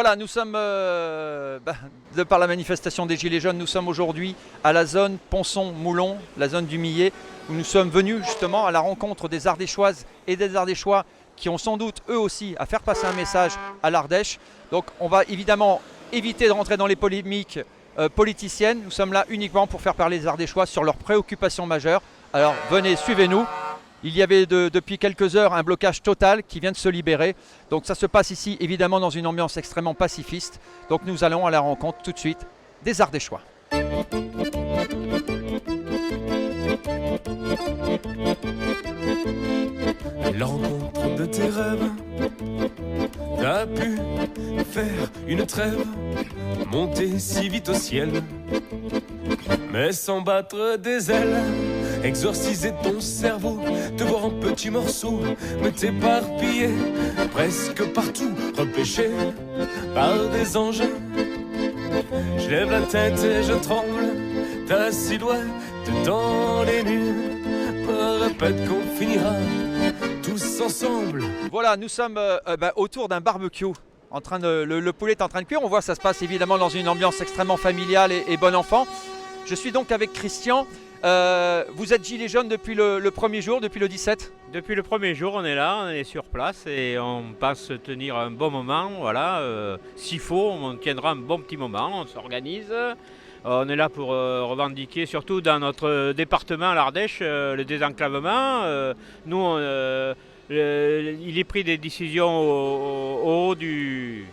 Voilà, nous sommes, de par la manifestation des Gilets jaunes, nous sommes aujourd'hui à la zone Ponson-Moulon, la zone du Millet, où nous sommes venus justement à la rencontre des Ardéchoises et des Ardéchois qui ont sans doute eux aussi à faire passer un message à l'Ardèche. Donc on va évidemment éviter de rentrer dans les polémiques politiciennes. Nous sommes là uniquement pour faire parler les Ardéchois sur leurs préoccupations majeures. Alors venez, suivez-nous. Il y avait depuis quelques heures un blocage total qui vient de se libérer. Donc ça se passe ici évidemment dans une ambiance extrêmement pacifiste. Donc nous allons à la rencontre tout de suite des Ardéchois. La rencontre de tes rêves, t'as pu faire une trêve, monter si vite au ciel, mais sans battre des ailes, exorciser ton cerveau, te voir en petits morceaux, me t'éparpiller presque partout, repêché par des anges. Je lève la tête et je tremble, ta silhouette dans les nues me répète qu'on finira tous ensemble. Voilà, nous sommes autour d'un barbecue. Le poulet est en train de cuire. On voit que ça se passe évidemment dans une ambiance extrêmement familiale et bon enfant. Je suis donc avec Christian. Vous êtes gilet jaune depuis le premier jour, depuis le 17 ? Depuis le premier jour, on est là, on est sur place et on pense tenir un bon moment. Voilà, s'il faut, on tiendra un bon petit moment, on s'organise. On est là pour revendiquer, surtout dans notre département, l'Ardèche, le désenclavement. Nous, il est pris des décisions au haut de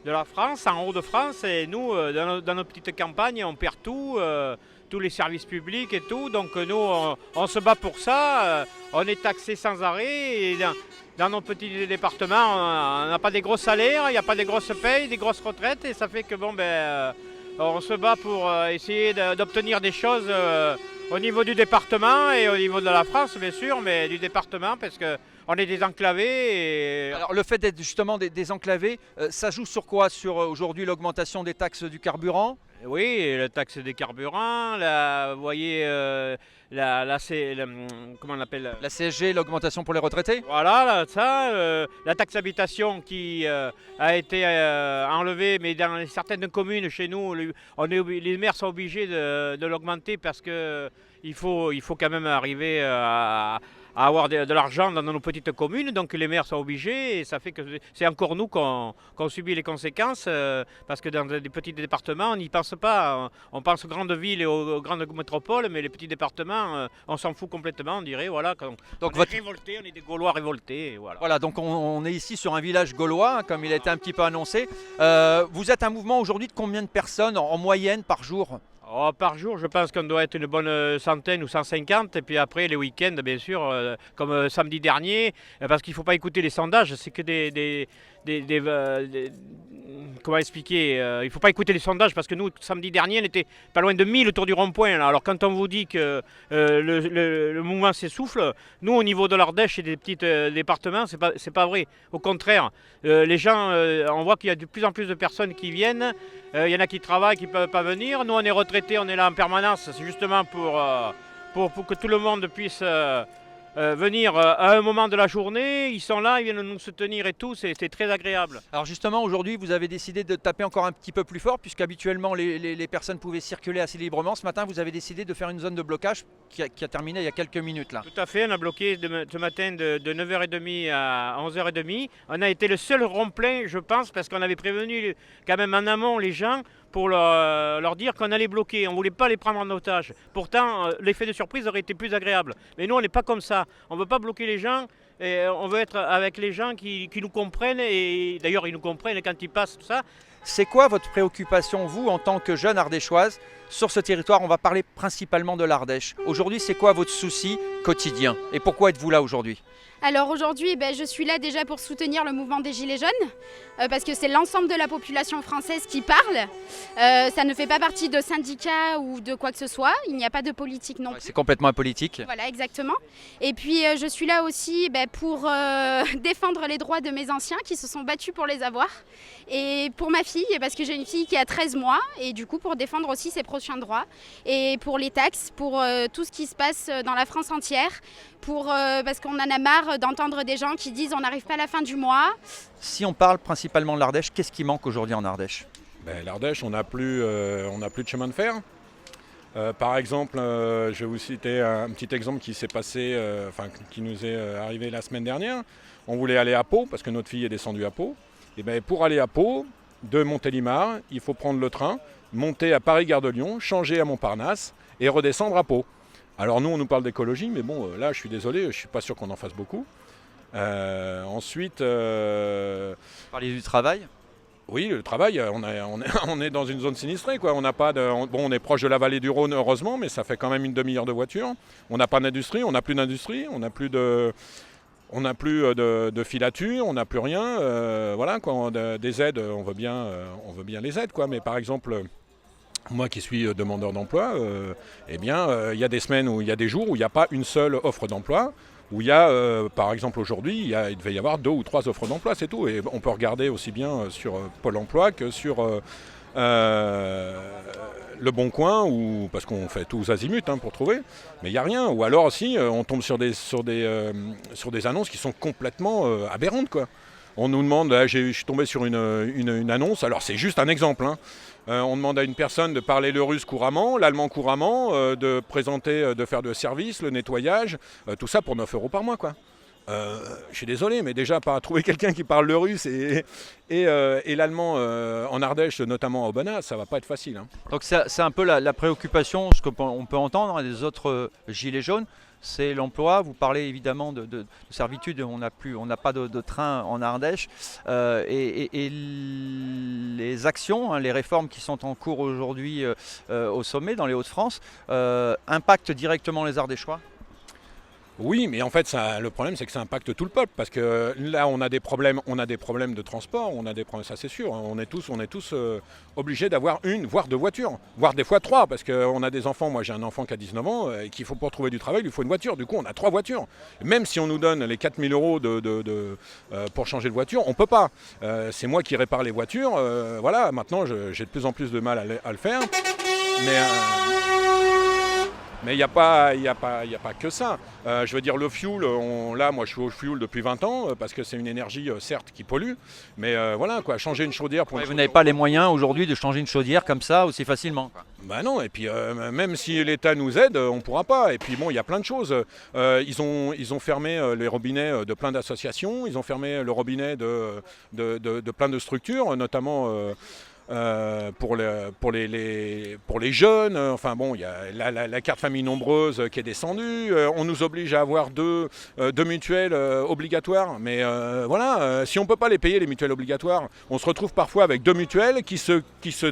la France, en haut de France, et nous, dans nos petites campagnes, on perd tout. Tous les services publics et tout, donc nous on se bat pour ça, on est taxé sans arrêt et dans nos petits départements on n'a pas des gros salaires, il n'y a pas des grosses payes, des grosses retraites et ça fait que on se bat pour essayer d'obtenir des choses au niveau du département et au niveau de la France bien sûr, mais du département parce qu'on est désenclavé. Alors le fait d'être justement désenclavé, ça joue sur quoi? Sur aujourd'hui l'augmentation des taxes du carburant? Oui, la taxe des carburants, vous voyez, comment on appelle? La CSG, l'augmentation pour les retraités? Voilà, la taxe d'habitation qui a été enlevée, mais dans certaines communes chez nous, les maires sont obligés de l'augmenter parce qu'il faut quand même arriver à avoir de l'argent dans nos petites communes, donc les maires sont obligés et ça fait que c'est encore nous qu'on subit les conséquences parce que dans des petits départements, on n'y pense pas. On pense aux grandes villes et aux grandes métropoles, mais les petits départements, on s'en fout complètement, on dirait. Voilà, on est révoltés, on est des Gaulois révoltés. Voilà, donc on est ici sur un village gaulois, comme il a été un petit peu annoncé. Vous êtes un mouvement aujourd'hui de combien de personnes en moyenne par jour ? Par jour, je pense qu'on doit être une bonne centaine ou 150. Et puis après, les week-ends, bien sûr, comme samedi dernier, parce qu'il ne faut pas écouter les sondages, c'est que comment expliquer, il ne faut pas écouter les sondages parce que nous, samedi dernier, on était pas loin de 1000 autour du rond-point. Alors quand on vous dit que le mouvement s'essouffle, nous, au niveau de l'Ardèche et des petits départements, c'est pas vrai. Au contraire, les gens, on voit qu'il y a de plus en plus de personnes qui viennent. Il y en a qui travaillent, qui ne peuvent pas venir. Nous, on est retraités, on est là en permanence. C'est justement pour que tout le monde puisse venir à un moment de la journée. Ils sont là, ils viennent nous soutenir et tout. C'est très agréable. Alors justement, aujourd'hui, vous avez décidé de taper encore un petit peu plus fort, puisqu'habituellement, les personnes pouvaient circuler assez librement. Ce matin, vous avez décidé de faire une zone de blocage qui a terminé il y a quelques minutes. Là. Tout à fait, on a bloqué ce matin de 9h30 à 11h30. On a été le seul rond-plein, je pense, parce qu'on avait prévenu quand même en amont les gens pour leur dire qu'on allait bloquer. On ne voulait pas les prendre en otage. Pourtant, l'effet de surprise aurait été plus agréable. Mais nous, on n'est pas comme ça. On ne veut pas bloquer les gens. Et on veut être avec les gens qui nous comprennent. Et d'ailleurs, ils nous comprennent quand ils passent, tout ça. C'est quoi votre préoccupation, vous, en tant que jeune ardéchoise, sur ce territoire? On va parler principalement de l'Ardèche. Aujourd'hui, c'est quoi votre souci quotidien? Et pourquoi êtes-vous là aujourd'hui? Alors aujourd'hui, je suis là déjà pour soutenir le mouvement des Gilets jaunes, parce que c'est l'ensemble de la population française qui parle. Ça ne fait pas partie de syndicats ou de quoi que ce soit, il n'y a pas de politique non plus. C'est complètement apolitique. Voilà, exactement. Et puis je suis là aussi pour défendre les droits de mes anciens qui se sont battus pour les avoir. Et pour ma fille, parce que j'ai une fille qui a 13 mois, et du coup pour défendre aussi ses prochains droits. Et pour les taxes, pour tout ce qui se passe dans la France entière, parce qu'on en a marre d'entendre des gens qui disent on n'arrive pas à la fin du mois. Si on parle principalement de l'Ardèche, qu'est-ce qui manque aujourd'hui en Ardèche? L'Ardèche, on n'a plus de chemin de fer. Par exemple, je vais vous citer un petit exemple qui s'est passé, qui nous est arrivé la semaine dernière. On voulait aller à Pau, parce que notre fille est descendue à Pau. Et pour aller à Pau, de Montélimar, il faut prendre le train, monter à Paris-Gare de Lyon, changer à Montparnasse et redescendre à Pau. Alors nous, on nous parle d'écologie, mais bon, là, je suis désolé, je ne suis pas sûr qu'on en fasse beaucoup. Ensuite... Vous parliez du travail? Oui, le travail, on est dans une zone sinistrée, quoi. On n'a pas on est proche de la vallée du Rhône, heureusement, mais ça fait quand même une demi-heure de voiture. On n'a pas d'industrie, on n'a plus d'industrie, on n'a plus de filature, on n'a plus rien. Voilà, quoi. Des aides, on veut bien les aides, quoi. Mais par exemple, moi qui suis demandeur d'emploi, il y a des semaines où il y a des jours où il n'y a pas une seule offre d'emploi. Où il y a, par exemple aujourd'hui, il devait y avoir 2 ou 3 offres d'emploi, c'est tout. Et on peut regarder aussi bien sur Pôle emploi que sur Le Bon Coin, parce qu'on fait tous azimuts pour trouver, mais il n'y a rien. Ou alors aussi, on tombe sur des annonces qui sont complètement aberrantes, quoi. On nous demande, je suis tombé sur une annonce, alors c'est juste un exemple, on demande à une personne de parler le russe couramment, l'allemand couramment, de faire le service, le nettoyage, tout ça pour 9 € par mois, quoi. Je suis désolé, mais déjà, pas trouver quelqu'un qui parle le russe et l'allemand en Ardèche, notamment à Aubenas, ça va pas être facile. Donc c'est un peu la préoccupation, ce qu'on peut entendre des autres gilets jaunes. C'est l'emploi. Vous parlez évidemment de servitude, on n'a pas de train en Ardèche. Et les actions, les réformes qui sont en cours aujourd'hui au sommet dans les Hauts-de-France impactent directement les Ardéchois. Oui, mais en fait, le problème, c'est que ça impacte tout le peuple, parce que là, on a des problèmes de transport, ça c'est sûr. On est tous obligés d'avoir une, voire 2 voitures, voire des fois 3, parce qu'on a des enfants. Moi, j'ai un enfant qui a 19 ans, et qu'il faut pour trouver du travail, il lui faut une voiture. Du coup, on a 3 voitures. Même si on nous donne les 4 000 € pour changer de voiture, on peut pas. C'est moi qui répare les voitures. Voilà, maintenant, j'ai de plus en plus de mal à le faire. Mais il n'y a pas que ça. Je veux dire, le fuel, moi je suis au fuel depuis 20 ans, parce que c'est une énergie, certes, qui pollue. Mais voilà, quoi, changer une chaudière pour... Vous n'avez pas les moyens aujourd'hui de changer une chaudière comme ça aussi facilement, quoi. Bah non, et puis même si l'État nous aide, on ne pourra pas. Et puis bon, il y a plein de choses. Ils ont fermé les robinets de plein d'associations, ils ont fermé le robinet de plein de structures, notamment... pour les jeunes, enfin bon, il y a la carte famille nombreuse qui est descendue, on nous oblige à avoir deux mutuelles obligatoires, mais voilà, si on ne peut pas les payer les mutuelles obligatoires, on se retrouve parfois avec 2 mutuelles qui se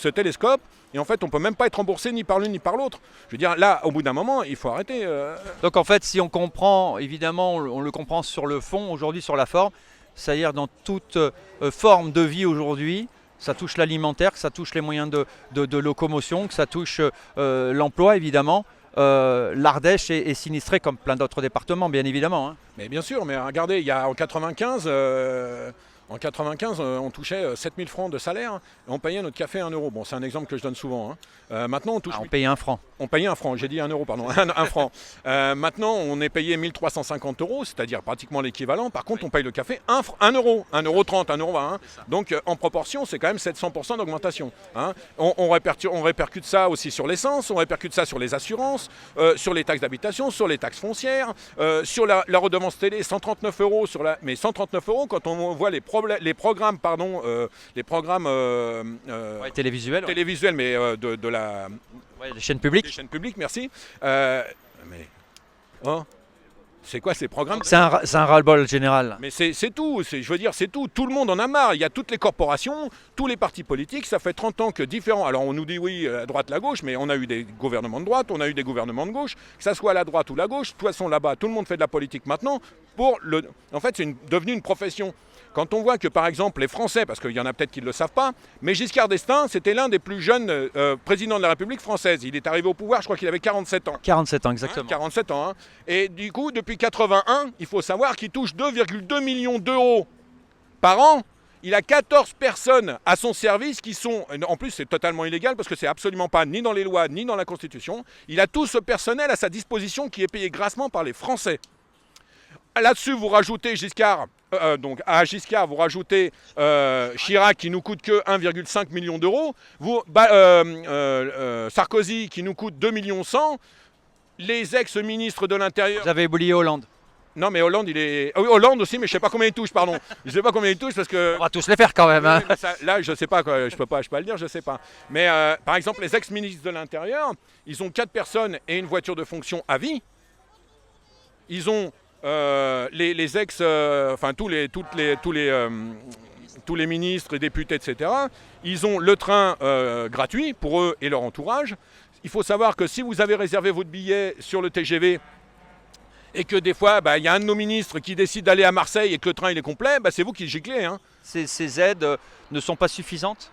télescopent, et en fait on ne peut même pas être remboursé ni par l'une ni par l'autre. Je veux dire, là, au bout d'un moment, il faut arrêter. Donc en fait, si on comprend, évidemment, on le comprend sur le fond, aujourd'hui sur la forme, c'est-à-dire dans toute forme de vie aujourd'hui, ça touche l'alimentaire, que ça touche les moyens de locomotion, que ça touche l'emploi évidemment. L'Ardèche est sinistrée comme plein d'autres départements, bien évidemment. Mais bien sûr, mais regardez, il y a en 95, on touchait 7 000 francs de salaire et on payait notre café 1 €. Bon, c'est un exemple que je donne souvent. Maintenant, on payait 1 franc. On payait 1 franc, j'ai dit 1 €, pardon, 1 franc. Maintenant, on est payé 1 350 €, c'est-à-dire pratiquement l'équivalent. Par contre, on paye le café 1 €, 1,30 €, 1,20 €. Donc, en proportion, c'est quand même 700% d'augmentation. On répercute ça aussi sur l'essence, on répercute ça sur les assurances, sur les taxes d'habitation, sur les taxes foncières, sur la redevance télé, 139 €. Mais 139 € quand on voit les programmes télévisuels, mais de la... les chaînes publiques. Les chaînes publiques, merci. C'est quoi ces programmes ? C'est un ras-le-bol général. Mais c'est tout, je veux dire, c'est tout. Tout le monde en a marre. Il y a toutes les corporations, tous les partis politiques. Ça fait 30 ans que différents... Alors on nous dit oui, à droite, la gauche, mais on a eu des gouvernements de droite, on a eu des gouvernements de gauche, que ça soit la droite ou la gauche. De toute façon, là-bas, tout le monde fait de la politique maintenant. En fait, c'est devenu une profession. Quand on voit que, par exemple, les Français, parce qu'il y en a peut-être qui ne le savent pas, mais Giscard d'Estaing, c'était l'un des plus jeunes présidents de la République française. Il est arrivé au pouvoir, je crois qu'il avait 47 ans. 47 ans, exactement. 47 ans. Et du coup, depuis 81, il faut savoir qu'il touche 2,2 millions d'euros par an. Il a 14 personnes à son service qui sont... En plus, c'est totalement illégal parce que c'est absolument pas ni dans les lois, ni dans la Constitution. Il a tout ce personnel à sa disposition qui est payé grassement par les Français. là-dessus, vous rajoutez Giscard. Donc à Giscard, vous rajoutez Chirac qui nous coûte que 1,5 million d'euros. Sarkozy qui nous coûte 2,1 millions. Les ex-ministres de l'Intérieur. Vous avez oublié Hollande. Non, mais Hollande, il est. Hollande aussi, mais je sais pas combien il touche, pardon. Je sais pas combien il touche parce que. On va tous les faire quand même. Hein. Oui, là, je sais pas, quoi. Je peux pas le dire, je sais pas. Mais par exemple, les ex-ministres de l'Intérieur, ils ont 4 personnes et une voiture de fonction à vie. Ils ont les ex, enfin tous les ministres et députés, etc. Ils ont le train gratuit pour eux et leur entourage. Il faut savoir que si vous avez réservé votre billet sur le TGV et que des fois, il y a un de nos ministres qui décide d'aller à Marseille et que le train il est complet, c'est vous qui giclez. Hein. Ces aides ne sont pas suffisantes ?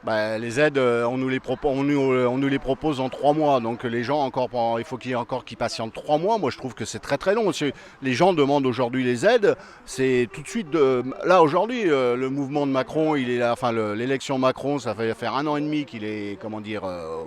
Les aides, on nous les propose en 3 mois. Donc les gens, il faut qu'ils patientent 3 mois. Moi, je trouve que c'est très très long. Les gens demandent aujourd'hui les aides. C'est tout de suite... Là, aujourd'hui, le mouvement de Macron, il est là, l'élection Macron, ça fait faire 1 an et demi qu'il est,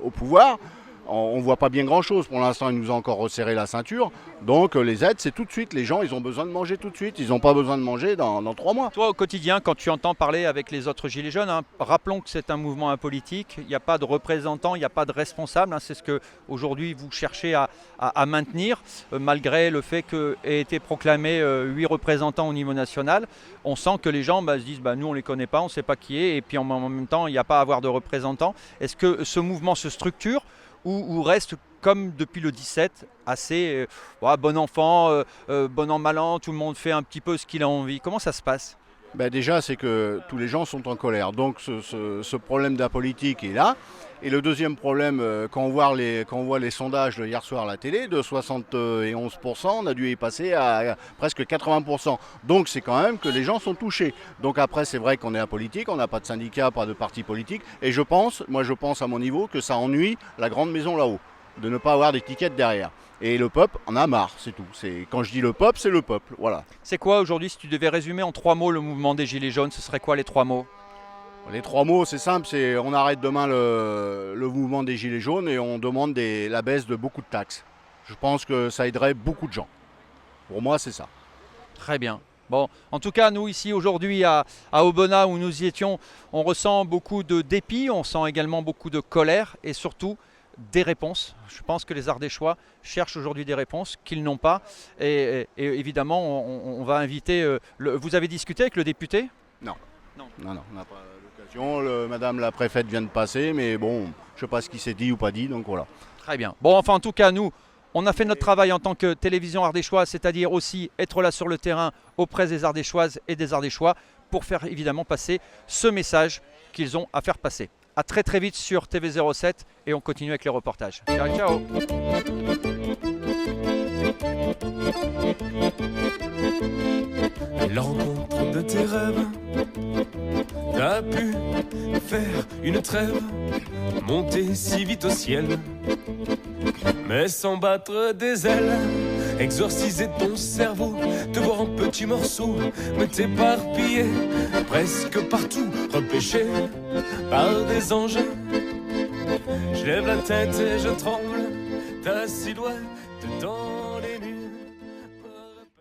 au pouvoir. On ne voit pas bien grand-chose. Pour l'instant, il nous a encore resserré la ceinture. Donc les aides, c'est tout de suite. Les gens, ils ont besoin de manger tout de suite. Ils n'ont pas besoin de manger dans 3 mois. Toi, au quotidien, quand tu entends parler avec les autres Gilets jaunes, rappelons que c'est un mouvement apolitique. Il n'y a pas de représentants, il n'y a pas de responsables. C'est ce que aujourd'hui vous cherchez à maintenir, malgré le fait qu'aient été proclamés 8 représentants au niveau national. On sent que les gens se disent nous, on ne les connaît pas, on ne sait pas qui est. Et puis en même temps, il n'y a pas à avoir de représentants. Est-ce que ce mouvement se structure ou reste comme depuis le 17, assez bon enfant, bon an, mal an, tout le monde fait un petit peu ce qu'il a envie. Comment ça se passe ? Déjà, c'est que tous les gens sont en colère. Donc ce problème d'apolitique est là. Et le deuxième problème, quand on voit les sondages de hier soir à la télé, de 71%, on a dû y passer à presque 80%. Donc c'est quand même que les gens sont touchés. Donc après, c'est vrai qu'on est apolitique, on n'a pas de syndicat, pas de parti politique. Et je pense à mon niveau, que ça ennuie la grande maison là-haut, de ne pas avoir d'étiquette derrière. Et le peuple en a marre, c'est tout. Quand je dis le peuple, c'est le peuple, voilà. C'est quoi aujourd'hui, si tu devais résumer en 3 mots le mouvement des Gilets jaunes, ce serait quoi les 3 mots ? Les 3 mots, c'est simple, on arrête demain le mouvement des Gilets jaunes et on demande la baisse de beaucoup de taxes. Je pense que ça aiderait beaucoup de gens. Pour moi, c'est ça. Très bien. Bon, en tout cas, nous ici aujourd'hui à Aubenas où nous y étions, on ressent beaucoup de dépit, on sent également beaucoup de colère et surtout des réponses. Je pense que les Ardéchois cherchent aujourd'hui des réponses qu'ils n'ont pas. Et évidemment, on va inviter... Vous avez discuté avec le député ? Non, on n'a pas l'occasion. Madame la préfète vient de passer, mais bon, je ne sais pas ce qui s'est dit ou pas dit, donc voilà. Très bien. Bon, enfin, en tout cas, nous, on a fait notre travail en tant que télévision ardéchoise, c'est-à-dire aussi être là sur le terrain auprès des Ardéchoises et des Ardéchois pour faire évidemment passer ce message qu'ils ont à faire passer. A très très vite sur TV07 et on continue avec les reportages. Ciao, ciao. La rencontre de tes rêves, t'as pu faire une trêve, monter si vite au ciel, mais sans battre des ailes, exorciser ton cerveau, te voir en petits morceaux, me t'éparpiller presque partout, repêché par des anges. Je lève la tête et je tremble, ta silhouette dans